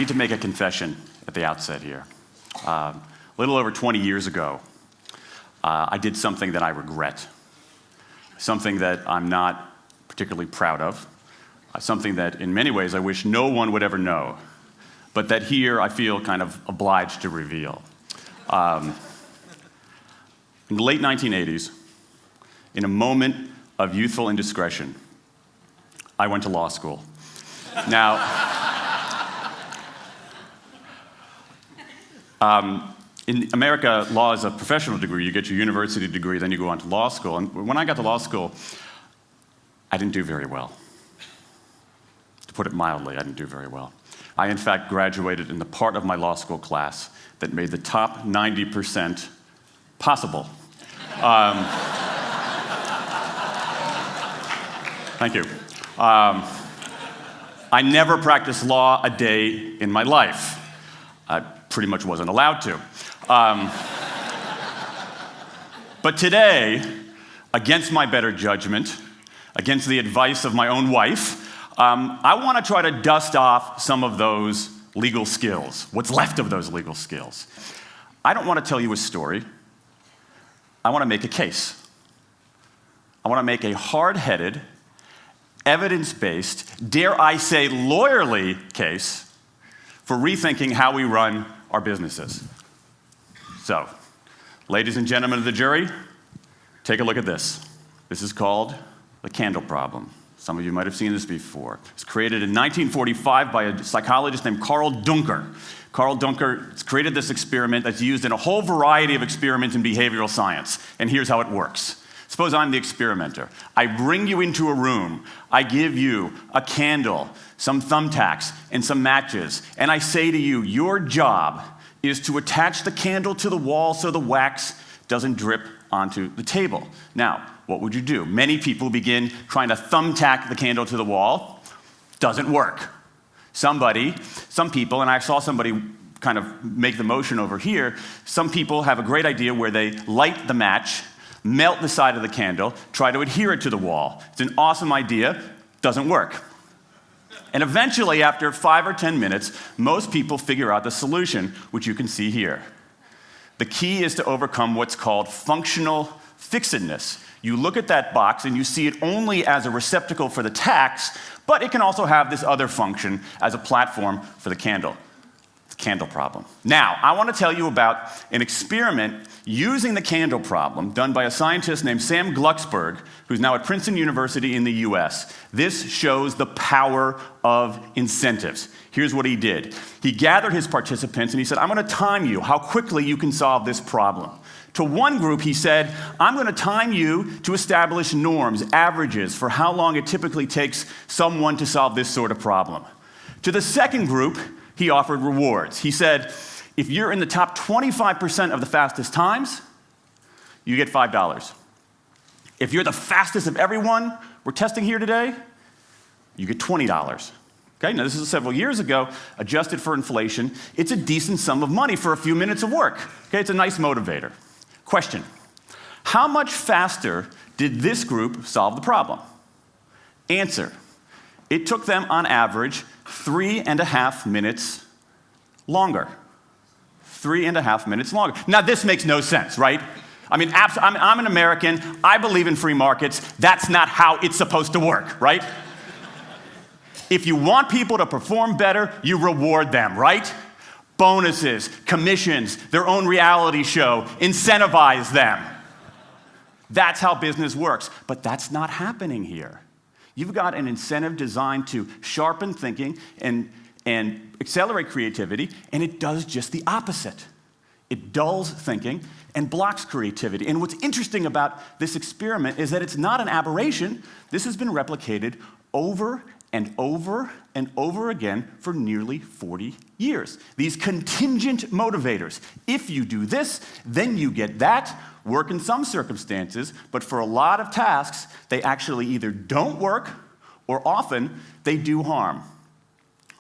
need to make a confession at the outset here. A little over 20 years ago, I did something that I regret, something that I'm not particularly proud of, something that in many ways I wish no one would ever know, but that here I feel kind of obliged to reveal. In the late 1980s, in a moment of youthful indiscretion, I went to law school. Now, in America, law is a professional degree. You get your university degree, then you go on to law school. And when I got to law school, I didn't do very well. To put it mildly, I didn't do very well. I, in fact, graduated in the part of my law school class that made the top 90% possible. Thank you. I never practiced law a day in my life. I pretty much wasn't allowed to. But today, against my better judgment, against the advice of my own wife, I want to try to dust off some of those legal skills, what's left of those legal skills. I don't want to tell you a story. I want to make a case. I want to make a hard-headed, evidence-based, dare I say lawyerly case for rethinking how we run our businesses. So, ladies and gentlemen of the jury, take a look at this. This is called the candle problem. Some of you might have seen this before. It was created in 1945 by a psychologist named Carl Duncker. Carl Duncker created this experiment that's used in a whole variety of experiments in behavioral science. And here's how it works. Suppose I'm the experimenter. I bring you into a room. I give you a candle, some thumbtacks, and some matches. And I say to you, your job is to attach the candle to the wall so the wax doesn't drip onto the table. Now, what would you do? Many people begin trying to thumbtack the candle to the wall. Doesn't work. Some people, and I saw somebody kind of make the motion over here, some people have a great idea where they light the match, melt the side of the candle, try to adhere it to the wall. It's an awesome idea, doesn't work. And eventually, after 5 or 10 minutes, most people figure out the solution, which you can see here. The key is to overcome what's called functional fixedness. You look at that box and you see it only as a receptacle for the tacks, but it can also have this other function as a platform for the candle. The candle problem. Now, I want to tell you about an experiment using the candle problem done by a scientist named Sam Glucksberg, who's now at Princeton University in the US. This shows the power of incentives. Here's what he did. He gathered his participants and he said, I'm going to time you how quickly you can solve this problem. To one group, he said, I'm going to time you to establish norms, averages, for how long it typically takes someone to solve this sort of problem. To the second group, he offered rewards. He said, if you're in the top 25% of the fastest times, you get $5. If you're the fastest of everyone we're testing here today, you get $20. Okay, now this is several years ago, adjusted for inflation. It's a decent sum of money for a few minutes of work. Okay, it's a nice motivator. Question, how much faster did this group solve the problem? Answer, it took them on average 3.5 minutes longer. 3.5 minutes longer. Now this makes no sense, right? I mean, I'm an American, I believe in free markets, that's not how it's supposed to work, right? If you want people to perform better, you reward them, right? Bonuses, commissions, their own reality show, incentivize them. That's how business works, but that's not happening here. You've got an incentive designed to sharpen thinking and accelerate creativity, and it does just the opposite. It dulls thinking and blocks creativity. And what's interesting about this experiment is that it's not an aberration. This has been replicated over and over and over again for nearly 40 years. These contingent motivators. If you do this, then you get that. Work in some circumstances, but for a lot of tasks, they actually either don't work or often they do harm.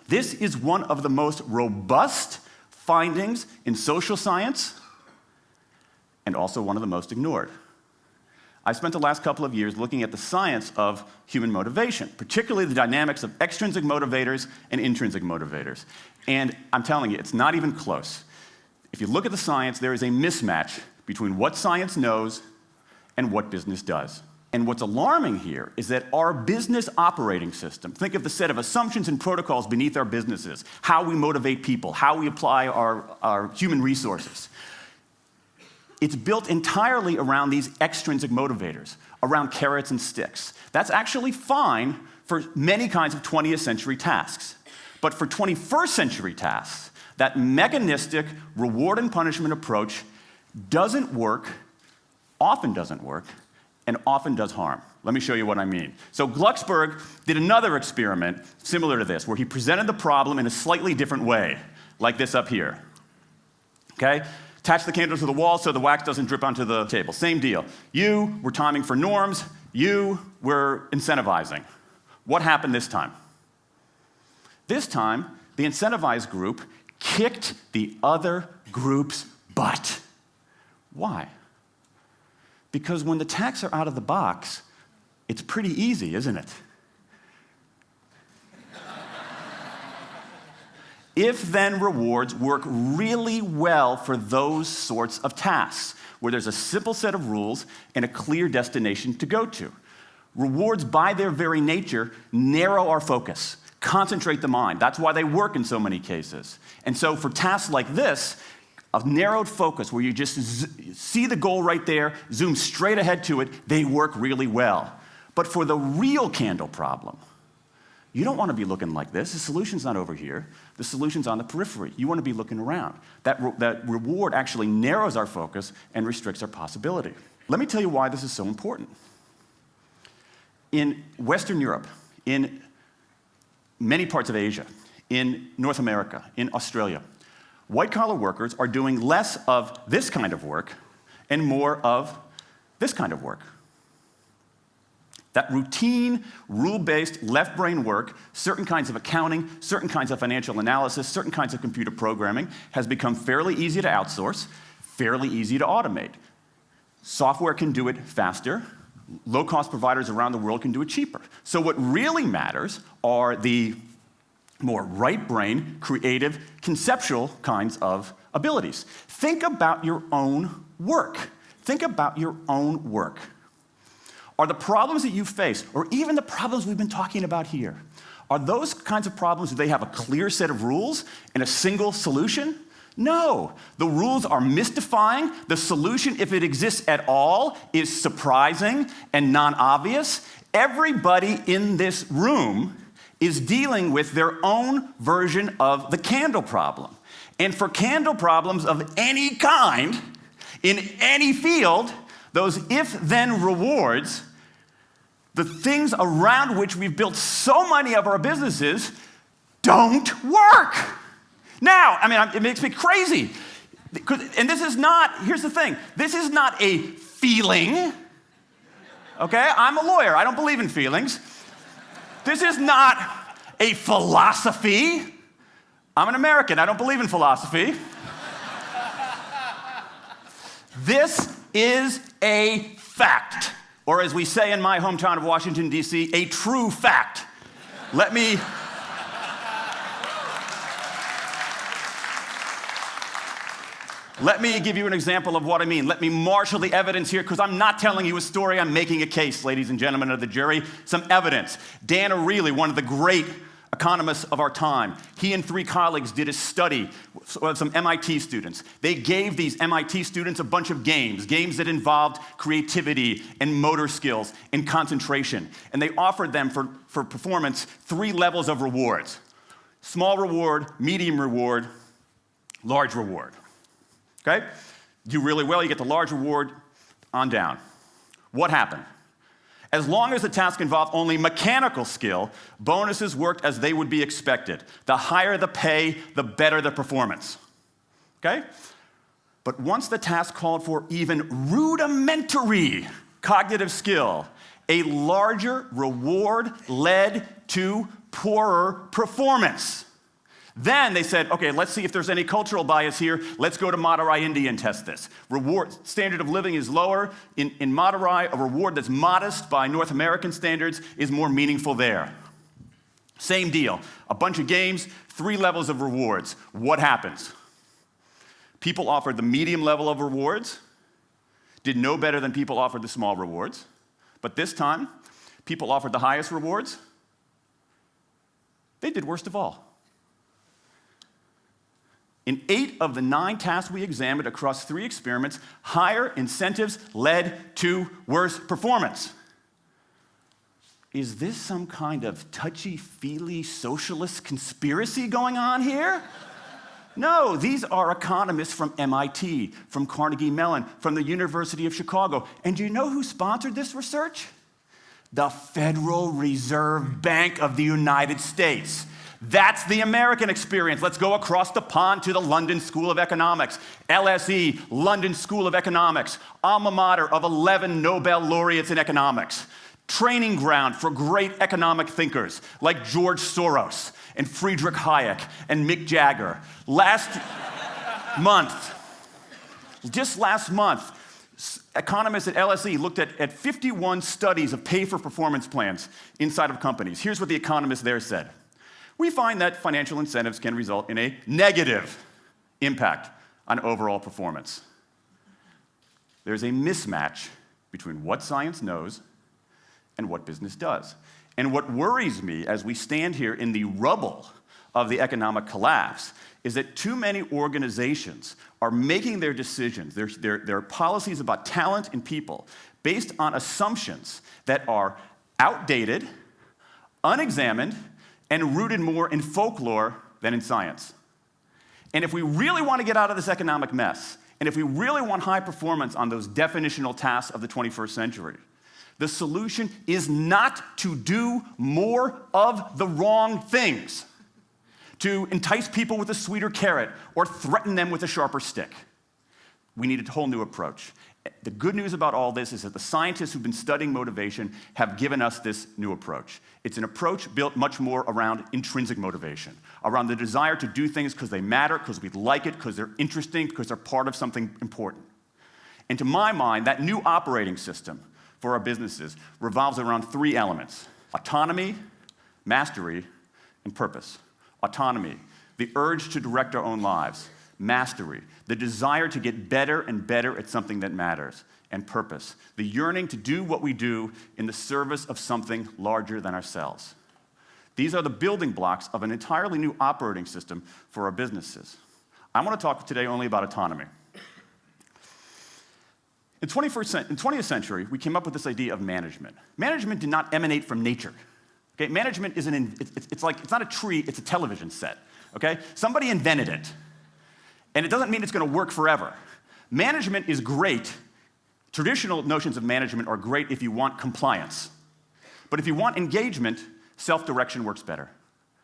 This is one of the most robust findings in social science and also one of the most ignored. I've spent the last couple of years looking at the science of human motivation, particularly the dynamics of extrinsic motivators and intrinsic motivators. And I'm telling you, it's not even close. If you look at the science, there is a mismatch between what science knows and what business does. And what's alarming here is that our business operating system, think of the set of assumptions and protocols beneath our businesses, how we motivate people, how we apply our human resources. It's built entirely around these extrinsic motivators, around carrots and sticks. That's actually fine for many kinds of 20th century tasks. But for 21st century tasks, that mechanistic reward and punishment approach doesn't work, often doesn't work, and often does harm. Let me show you what I mean. So Glucksberg did another experiment similar to this, where he presented the problem in a slightly different way, like this up here. Okay? Attach the candle to the wall so the wax doesn't drip onto the table. Same deal. You were timing for norms. You were incentivizing. What happened this time? This time, the incentivized group kicked the other group's butt. Why? Because when the tasks are out of the box, it's pretty easy, isn't it? If-then rewards work really well for those sorts of tasks, where there's a simple set of rules and a clear destination to go to. Rewards, by their very nature, narrow our focus, concentrate the mind. That's why they work in so many cases. And so for tasks like this, a narrowed focus where you just see the goal right there, zoom straight ahead to it, they work really well. But for the real candle problem, you don't want to be looking like this. The solution's not over here. The solution's on the periphery. You want to be looking around. That reward actually narrows our focus and restricts our possibility. Let me tell you why this is so important. In Western Europe, in many parts of Asia, in North America, in Australia, white-collar workers are doing less of this kind of work and more of this kind of work. That routine, rule-based, left-brain work, certain kinds of accounting, certain kinds of financial analysis, certain kinds of computer programming, has become fairly easy to outsource, fairly easy to automate. Software can do it faster. Low-cost providers around the world can do it cheaper. So what really matters are the more right-brain, creative, conceptual kinds of abilities. Think about your own work. Think about your own work. Are the problems that you face, or even the problems we've been talking about here, are those kinds of problems, do they have a clear set of rules and a single solution? No. The rules are mystifying. The solution, if it exists at all, is surprising and non-obvious. Everybody in this room is dealing with their own version of the candle problem. And for candle problems of any kind, in any field, those if-then rewards, the things around which we've built so many of our businesses, don't work. Now, it makes me crazy. And this is not, here's the thing, this is not a feeling. Okay, I'm a lawyer, I don't believe in feelings. This is not a philosophy. I'm an American, I don't believe in philosophy. This is a fact, or as we say in my hometown of Washington, D.C., a true fact. Let me give you an example of what I mean. Let me marshal the evidence here, because I'm not telling you a story, I'm making a case, ladies and gentlemen of the jury. Some evidence. Dan Ariely, one of the great economists of our time, he and 3 colleagues did a study of some MIT students. They gave these MIT students a bunch of games that involved creativity and motor skills and concentration. And they offered them for performance 3 levels of rewards. Small reward, medium reward, large reward. Okay? Do really well, you get the large reward, on down. What happened? As long as the task involved only mechanical skill, bonuses worked as they would be expected. The higher the pay, the better the performance. Okay? But once the task called for even rudimentary cognitive skill, a larger reward led to poorer performance. Then they said, okay, let's see if there's any cultural bias here. Let's go to Madurai, India and test this. Standard of living is lower. In Madurai, a reward that's modest by North American standards is more meaningful there. Same deal. A bunch of games, 3 levels of rewards. What happens? People offered the medium level of rewards, did no better than people offered the small rewards. But this time, people offered the highest rewards. They did worst of all. In 8 of the 9 tasks we examined across 3 experiments, higher incentives led to worse performance. Is this some kind of touchy-feely socialist conspiracy going on here? No, these are economists from MIT, from Carnegie Mellon, from the University of Chicago. And do you know who sponsored this research? The Federal Reserve Bank of the United States. That's the American experience. Let's go across the pond to the London School of Economics. LSE, London School of Economics, alma mater of 11 Nobel laureates in economics. Training ground for great economic thinkers like George Soros and Friedrich Hayek and Mick Jagger. Just last month, economists at LSE looked at 51 studies of pay-for-performance plans inside of companies. Here's what the economists there said. We find that financial incentives can result in a negative impact on overall performance. There's a mismatch between what science knows and what business does. And what worries me as we stand here in the rubble of the economic collapse is that too many organizations are making their decisions, their policies about talent and people, based on assumptions that are outdated, unexamined, and rooted more in folklore than in science. And if we really want to get out of this economic mess, and if we really want high performance on those definitional tasks of the 21st century, the solution is not to do more of the wrong things, to entice people with a sweeter carrot or threaten them with a sharper stick. We need a whole new approach. The good news about all this is that the scientists who've been studying motivation have given us this new approach. It's an approach built much more around intrinsic motivation, around the desire to do things because they matter, because we like it, because they're interesting, because they're part of something important. And to my mind, that new operating system for our businesses revolves around 3 elements: autonomy, mastery, and purpose. Autonomy, the urge to direct our own lives. Mastery, the desire to get better and better at something that matters. And purpose, the yearning to do what we do in the service of something larger than ourselves. These are the building blocks of an entirely new operating system for our businesses. I want to talk today only about autonomy. In the 20th century, we came up with this idea of management. Management did not emanate from nature. Okay? Management is it's not a tree, it's a television set. Okay? Somebody invented it. And it doesn't mean it's going to work forever. Management is great. Traditional notions of management are great if you want compliance. But if you want engagement, self-direction works better.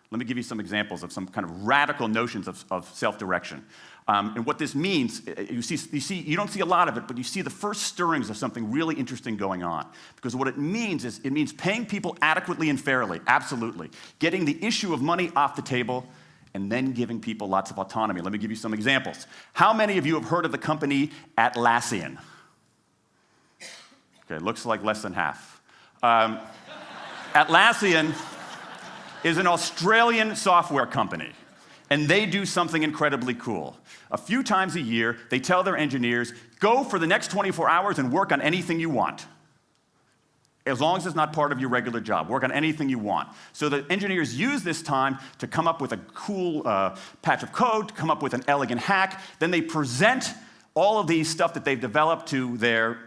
Let me give you some examples of some kind of radical notions of self-direction. And what this means, you don't see a lot of it, but you see the first stirrings of something really interesting going on. Because what it means is, it means paying people adequately and fairly, absolutely. Getting the issue of money off the table, and then giving people lots of autonomy. Let me give you some examples. How many of you have heard of the company Atlassian? Okay, looks like less than half. Atlassian is an Australian software company, and they do something incredibly cool. A few times a year, they tell their engineers, go for the next 24 hours and work on anything you want. As long as it's not part of your regular job. Work on anything you want. So the engineers use this time to come up with a cool patch of code, to come up with an elegant hack. Then they present all of these stuff that they've developed to their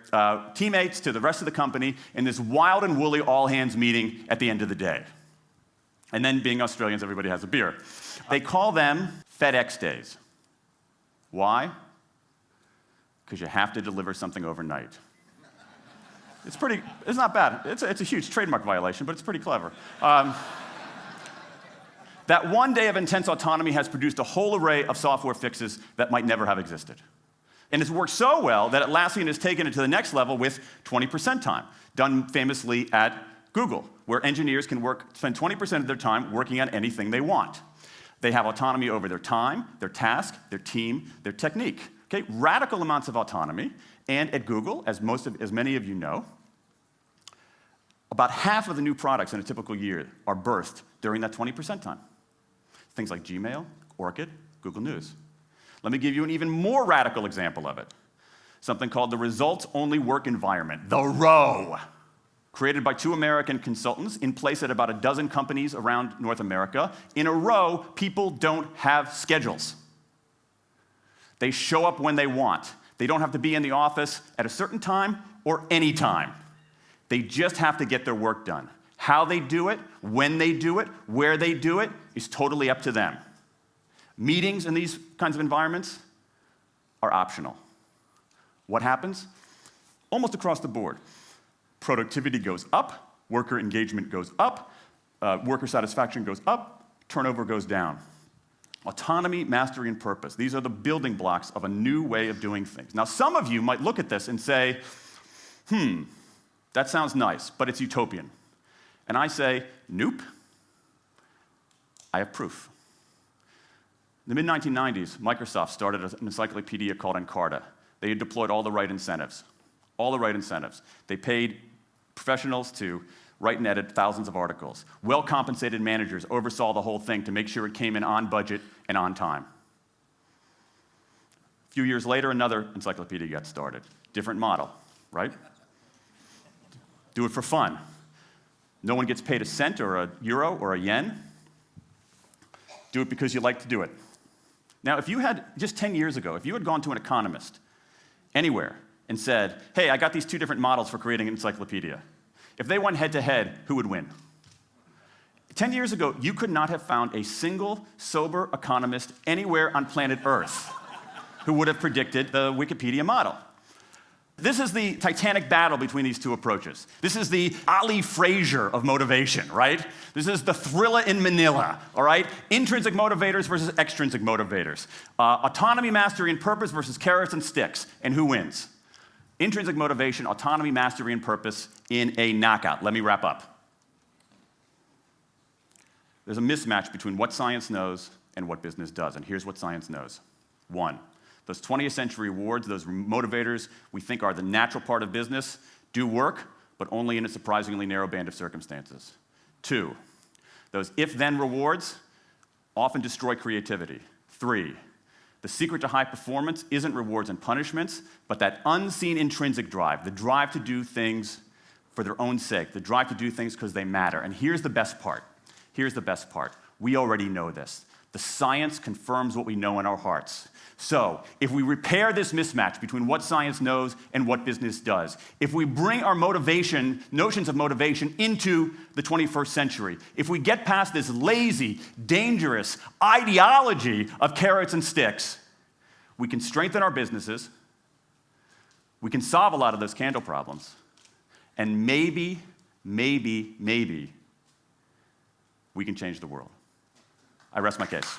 teammates, to the rest of the company, in this wild and woolly all-hands meeting at the end of the day. And then, being Australians, everybody has a beer. They call them FedEx days. Why? Because you have to deliver something overnight. It's not bad. It's a huge trademark violation, but it's pretty clever. That one day of intense autonomy has produced a whole array of software fixes that might never have existed. And it's worked so well that Atlassian has taken it to the next level with 20% time, done famously at Google, where engineers can spend 20% of their time working on anything they want. They have autonomy over their time, their task, their team, their technique. Okay? Radical amounts of autonomy. And at Google, as many of you know, about half of the new products in a typical year are birthed during that 20% time. Things like Gmail, Orchid, Google News. Let me give you an even more radical example of it. Something called the results-only work environment, the ROW, created by 2 American consultants in place at about a dozen companies around North America. In a row, people don't have schedules. They show up when they want. They don't have to be in the office at a certain time or any time. They just have to get their work done. How they do it, when they do it, where they do it is totally up to them. Meetings in these kinds of environments are optional. What happens? Almost across the board. Productivity goes up, worker engagement goes up, worker satisfaction goes up, turnover goes down. Autonomy, mastery, and purpose. These are the building blocks of a new way of doing things. Now, some of you might look at this and say, that sounds nice, but it's utopian. And I say, nope. I have proof. In the mid-1990s, Microsoft started an encyclopedia called Encarta. They had deployed all the right incentives. All the right incentives. They paid professionals to write and edit thousands of articles. Well-compensated managers oversaw the whole thing to make sure it came in on budget and on time. A few years later, another encyclopedia got started. Different model, right? Do it for fun. No one gets paid a cent or a euro or a yen. Do it because you like to do it. Now, if you had, just 10 years ago, if you had gone to an economist anywhere and said, hey, I got these 2 different models for creating an encyclopedia. If they went head-to-head, who would win? 10 years ago, you could not have found a single sober economist anywhere on planet Earth who would have predicted the Wikipedia model. This is the titanic battle between these 2 approaches. This is the Ali Frazier of motivation, right? This is the thriller in Manila, all right? Intrinsic motivators versus extrinsic motivators. Autonomy, mastery, and purpose versus carrots and sticks. And who wins? Intrinsic motivation, autonomy, mastery, and purpose in a knockout. Let me wrap up. There's a mismatch between what science knows and what business does. And here's what science knows. 1, those 20th century rewards, those motivators we think are the natural part of business, do work, but only in a surprisingly narrow band of circumstances. 2, those if-then rewards often destroy creativity. 3, the secret to high performance isn't rewards and punishments, but that unseen intrinsic drive, the drive to do things for their own sake, the drive to do things because they matter. And here's the best part. Here's the best part. We already know this. The science confirms what we know in our hearts. So, if we repair this mismatch between what science knows and what business does, if we bring our notions of motivation into the 21st century, if we get past this lazy, dangerous ideology of carrots and sticks, we can strengthen our businesses, we can solve a lot of those candle problems, and maybe, we can change the world. I rest my case.